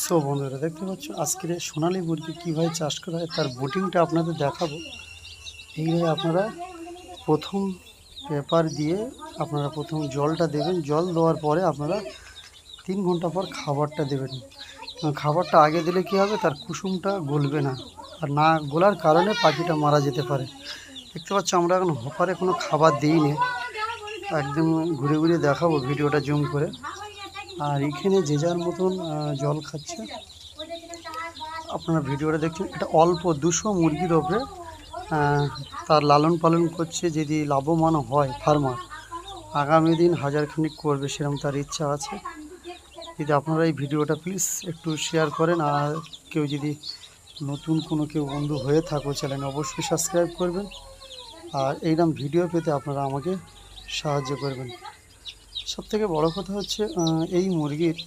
So বন্ধুরা দেখতে পাচ্ছ আজকের সোনালী মুরগি কীভাবে চাষ করা হয় তার বুটিংটা আপনাদের দেখাবো। এইভাবে আপনারা প্রথম পেপার দিয়ে আপনারা প্রথম জলটা দেবেন, জল দেওয়ার পরে আপনারা 3 ঘন্টা পর খাবারটা দেবেন। খাবারটা আগে দিলে কী হবে, তার কুসুমটা গলবে না, আর না গলার কারণে পাখিটা মারা যেতে পারে। দেখতে পাচ্ছ আমরা এখন হপারে কোনো খাবার দিইনি, একদম ঘুরে ঘুরে দেখাবো ভিডিওটা জুম করে। আর এখানে যে যার মতন জল খাচ্ছে, আপনারা ভিডিওটা দেখছেন। এটা অল্প 200 মুরগির ওপরে তার লালন পালন করছে। যদি লাভবান হয় ফার্মার, আগামী দিন হাজারখানিক করবে, সেরকম তার ইচ্ছা আছে। যদি আপনারা এই ভিডিওটা প্লিজ একটু শেয়ার করেন, আর কেউ যদি নতুন কোনো কেউ বন্ধু হয়ে থাকো চ্যানেল অবশ্যই সাবস্ক্রাইব করবেন, আর এইরকম ভিডিও পেতে আপনারা আমাকে সাহায্য করবেন। সবথেকে বড় কথা হচ্ছে এই মুরগির